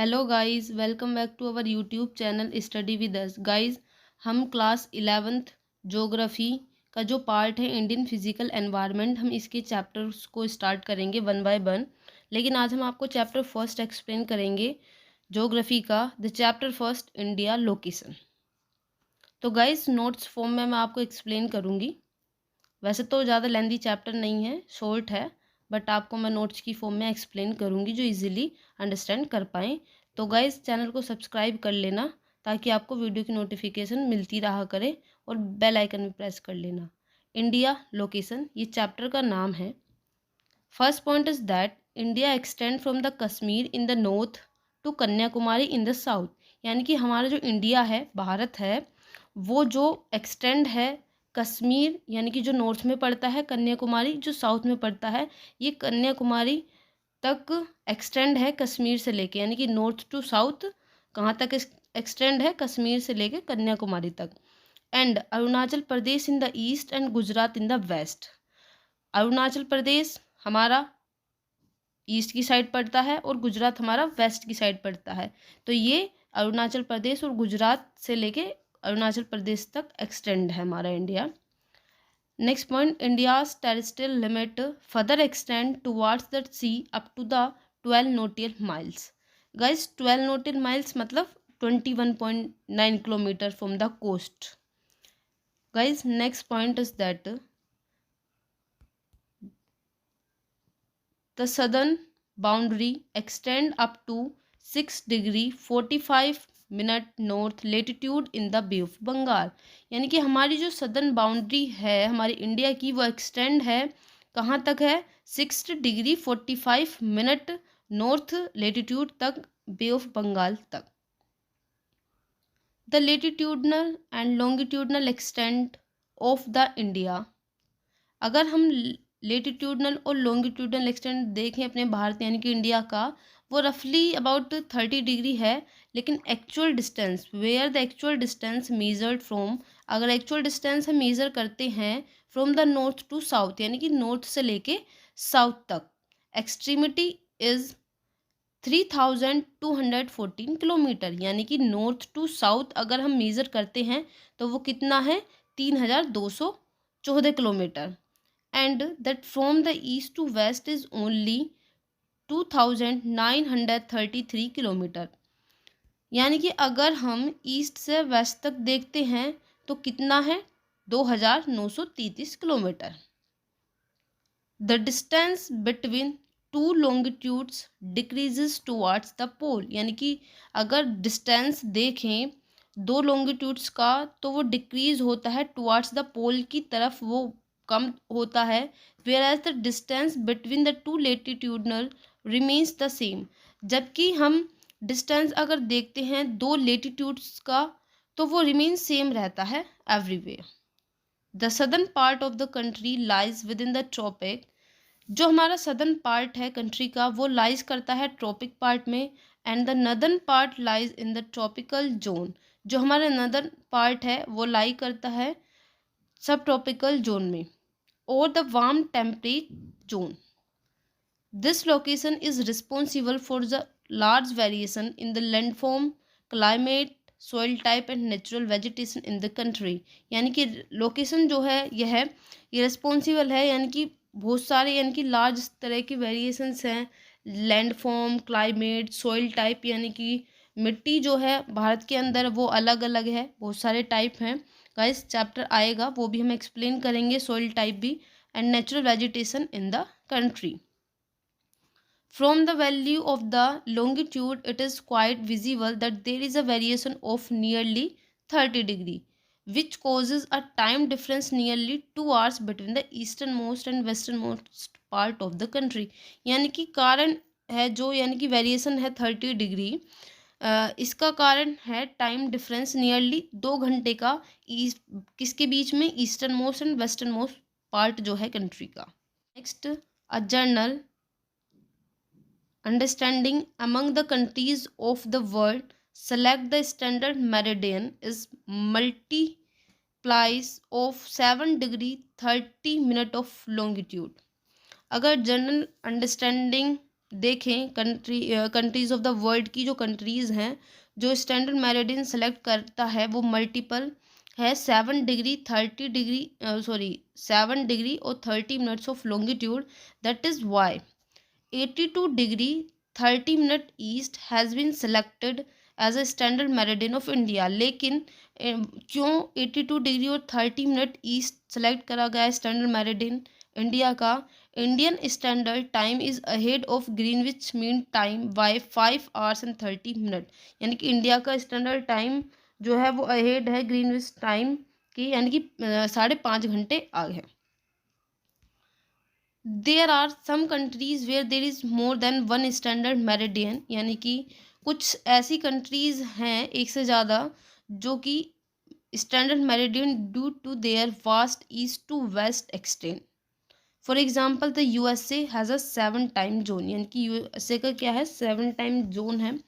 Hello guys, welcome back to our YouTube channel study with us. Guys, हम class 11th geography का जो part है Indian physical environment, हम इसके chapters को स्टार्ट करेंगे वन बाय वन। लेकिन आज हम आपको चैप्टर फर्स्ट एक्सप्लेन करेंगे ज्योग्राफी का। The chapter first, India location. तो गाइस, नोट्स फॉर्म में मैं आपको एक्सप्लेन करूँगी। वैसे तो ज़्यादा लेंदी चैप्टर नहीं है, शॉर्ट है, बट आपको मैं नोट्स की फॉर्म में एक्सप्लेन करूँगी जो इजीली अंडरस्टैंड कर पाएँ। तो गाइस, चैनल को सब्सक्राइब कर लेना ताकि आपको वीडियो की नोटिफिकेशन मिलती रहा करे, और बेल आइकन भी प्रेस कर लेना। इंडिया लोकेशन ये चैप्टर का नाम है। First point is that India extend from the Kashmir in the north to Kanyakumari in the south. यानी कि हमारा जो इंडिया है, भारत है, वो जो एक्सटेंड है कश्मीर यानी कि जो नॉर्थ में पड़ता है, कन्याकुमारी जो साउथ में पड़ता है, ये कन्याकुमारी तक एक्सटेंड है कश्मीर से लेके, यानी कि नॉर्थ टू साउथ कहाँ तक एक्सटेंड है, कश्मीर से लेके कन्याकुमारी तक। And Arunachal Pradesh in the east and Gujarat in the west. Arunachal Pradesh हमारा ईस्ट की साइड पड़ता है और गुजरात हमारा वेस्ट की साइड पड़ता है। तो ये अरुणाचल प्रदेश और गुजरात से लेके अरुणाचल प्रदेश तक एक्सटेंड है हमारा India. Next point, India's territorial limit further extend towards the sea up to the 12 nautical miles. Guys, 12 nautical miles मतलब 21.9 kilometre from the coast. Guys, next point is that the southern boundary extend up to 6 degree 45 minute north latitude in the bay of Bengal. यानी कि हमारी जो southern boundary है हमारी India की, वो extend है कहाँ तक है, 6 डिग्री 45 मिनट नॉर्थ लेटीट्यूड तक, बे ऑफ बंगाल तक। The latitudinal and longitudinal extent of the India, अगर हम लेटीट्यूडनल और लॉन्गिट्यूडनल एक्सटेंट देखें अपने भारत यानी कि इंडिया का, वो रफली अबाउट 30 डिग्री है। लेकिन actual distance, where the actual distance measured from, अगर एक्चुअल डिस्टेंस हम मेज़र करते हैं from the north to south यानी कि नॉर्थ से लेके साउथ तक, एक्सट्रीमिटी इज 3214 किलोमीटर। यानी कि नॉर्थ टू साउथ अगर हम मेज़र करते हैं तो वो कितना है, 3214 kilometre. and that from the east to west is only 2933 kilometre. यानी कि अगर हम ईस्ट से वेस्ट तक देखते हैं तो कितना है, 2933 kilometre. The distance between two longitudes decreases towards the pole. यानी कि अगर डिस्टेंस देखें दो लॉन्गिट्यूड्स का तो वो डिक्रीज होता है टुवार्ड्स द पोल की तरफ, वो कम होता है। Where as the distance between the two latitudinal remains the same. जबकि हम डिस्टेंस अगर देखते हैं दो लेटीट्यूड्स का तो वो रिमेन सेम रहता है everywhere. The southern part of the country lies within the tropic. जो हमारा सदर्न पार्ट है कंट्री का वो लाइज करता है ट्रॉपिक पार्ट में, and the northern part lies in the tropical zone. जो हमारा नदर्न पार्ट है वो लाई करता है सब ट्रॉपिकल जोन में और the warm temperate zone. This location is responsible for the large variation in the landform, climate, soil type and natural vegetation in the country. यानी कि लोकेशन जो है ये रिस्पॉन्सिबल है, यानी कि बहुत सारे यानी कि लार्ज तरह की वेरिएशंस हैं। लैंडफॉर्म, क्लाइमेट, सॉइल टाइप, यानी कि मिट्टी जो है भारत के अंदर वो अलग अलग है, बहुत सारे टाइप हैं। गाइस, चैप्टर आएगा वो भी हम एक्सप्लेन करेंगे, सॉइल टाइप भी, and natural vegetation in the country. From the value of the longitude, it is quite visible that there is a variation of nearly 30 degree, which causes a time difference nearly 2 hours between the easternmost and westernmost part of the country। यानी कि कारण है जो, यानी कि variation है 30 degree, इसका कारण है टाइम डिफरेंस नियरली 2 घंटे का किसके बीच में, eastern most and western most part जो है कंट्री का। Next, a journal understanding among the countries of the world, select the standard meridian is multiplies of 7 degree 30 minute of longitude। अगर general understanding देखें countries of the world की जो countries हैं, जो standard meridian select करता है वो multiple है 7 डिग्री और 30 minutes of longitude. That is why 82 degree 30 minute east has been selected as a standard meridian of India. लेकिन क्यों 82 डिग्री और 30 मिनट ईस्ट सेलेक्ट करा गया है स्टैंडर्ड मेरिडियन इंडिया का? Indian standard time is ahead of Greenwich mean time by 5 hours and 30 minute. यानी कि India का स्टैंडर्ड टाइम जो है वो अहेड है ग्रीनविच टाइम की, यानी कि 5.5 घंटे आगे है। There are some countries where there is more than one standard meridian, यानी कि कुछ ऐसी कंट्रीज़ हैं एक से ज़्यादा जो कि standard meridian due to their vast east to west extend. For example the USA has a 7 time zone, यानी कि यूएसए का क्या है 7 टाइम जोन है।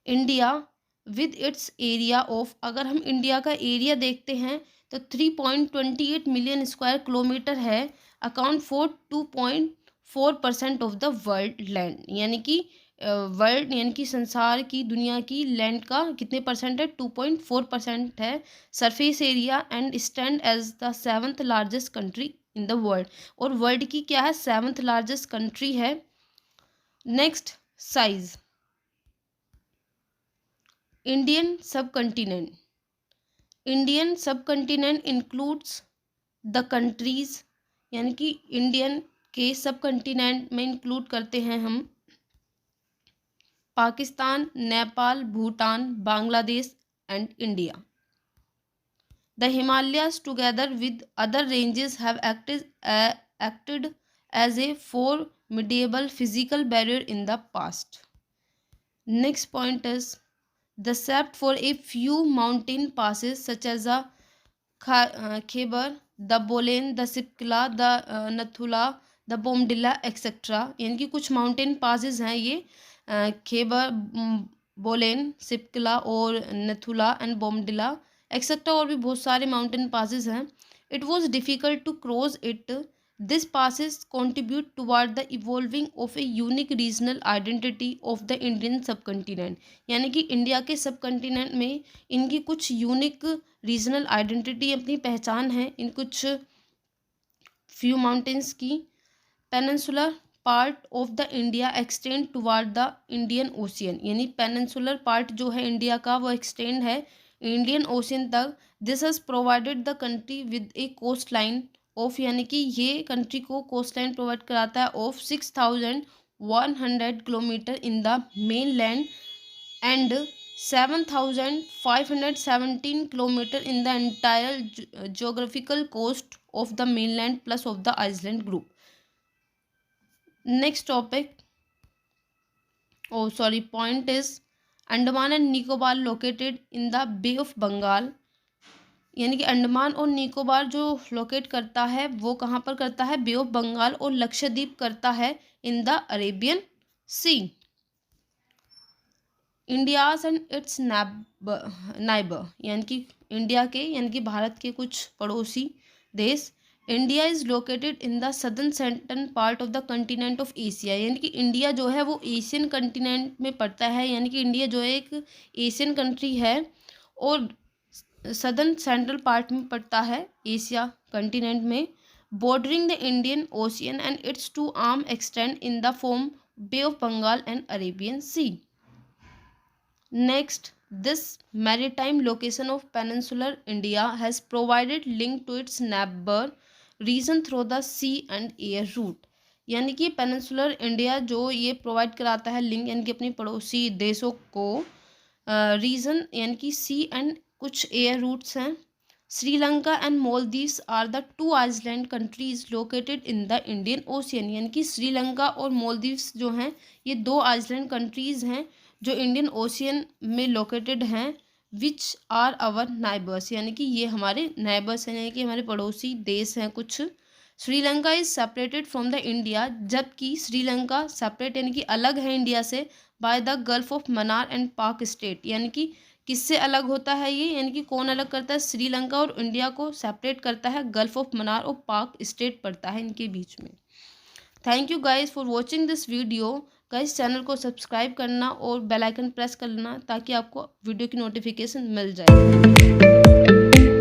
India with its area of, अगर हम इंडिया का एरिया देखते हैं तो 3.28 मिलियन स्क्वायर किलोमीटर है, account for 2.4% of the world land. यानी कि वर्ल्ड यानी कि संसार की दुनिया की लैंड का कितने परसेंट है? 2.4% है surface area, and stand as the 7th largest country in the world. और वर्ल्ड की क्या है? 7th लार्जेस्ट कंट्री है। Next, size. Indian subcontinent. Indian subcontinent includes the countries, यानी कि इंडियन के सब कंटिनेंट में इंक्लूड करते हैं हम Pakistan, Nepal, Bhutan, Bangladesh and India. The Himalayas together with other ranges have acted as a formidable physical barrier in the past. Next point is the except for a few mountain passes such as the Khyber, the Bolan, the Sipkila, the Nathula, the Bomdila etcetera, यानी कि कुछ mountain passes हैं ये खेबर, बोलेन, सिपकिला और नथुला and Bomdila etcetera, और भी बहुत सारे माउंटेन पासेस हैं। It was difficult to cross it. This passes contribute toward the evolving of a unique regional identity of the Indian subcontinent, यानी कि इंडिया के सब कंटिनेंट में इनकी कुछ यूनिक रीजनल आइडेंटिटी, अपनी पहचान है इन कुछ फ्यू माउंटेन्स की। Peninsular part of the India extend toward the Indian ocean, यानी पेनिनसुलर पार्ट जो है इंडिया का वो एक्सटेंड है इंडियन ओशियन तक। This has provided the country with a coast line of, यानी कि ये कंट्री को कोस्ट लाइन प्रोवाइड कराता है of 6,100 kilometre in the main land and 7,517 kilometre in the entire geographical coast of the mainland plus of the island group. Next topic point is Andaman and Nicobar located in the bay of Bengal, यानी कि अंडमान और निकोबार जो locate करता है वो कहाँ पर करता है? बे ऑफ बंगाल, और लक्षद्वीप करता है in the Arabian sea. India's and its neighbour, यानी कि इंडिया के यानी कि भारत के कुछ पड़ोसी देश। India is located in the southern central part of the continent of Asia, यानी कि इंडिया जो है वो एशियन कंटिनेंट में पड़ता है, यानी कि इंडिया जो है एक एशियन कंट्री है और सदर्न सेंट्रल पार्ट में पड़ता है एशिया कंटिनेंट में, bordering the Indian ocean and its two arm extend in the form Bay of Bengal and Arabian sea. Next, this maritime location of peninsular India has provided link to its neighbor region through the sea and air route, यानी कि peninsular India जो ये provide कराता है link, यानी कि अपनी पड़ोसी देशों को रीजन यानी कि सी एंड कुछ एयर रूट्स हैं। Sri Lanka and Maldives are the two island countries located in the Indian ocean, यानी कि श्रीलंका और मालदीव्स जो हैं ये दो आइसलैंड कंट्रीज हैं जो इंडियन ओशियन में लोकेटेड हैं, विच आर आवर नाइबर्स, यानी कि ये हमारे नाइबर्स हैं, यानी कि हमारे पड़ोसी देश हैं कुछ। Sri Lanka is separated from the India, जबकि श्रीलंका सेपरेट यानी कि अलग है इंडिया से by the gulf of Mannar and पाक स्टेट, यानी कि किससे अलग होता है ये, यानी कि कौन अलग करता है? श्रीलंका और इंडिया को सेपरेट करता है गल्फ ऑफ मन्नार और पाक स्टेट पड़ता है इनके बीच में। Thank you guys for watching this video. Guys channel को सब्सक्राइब करना और बेल आइकन प्रेस करना ताकि आपको वीडियो की नोटिफिकेशन मिल जाए।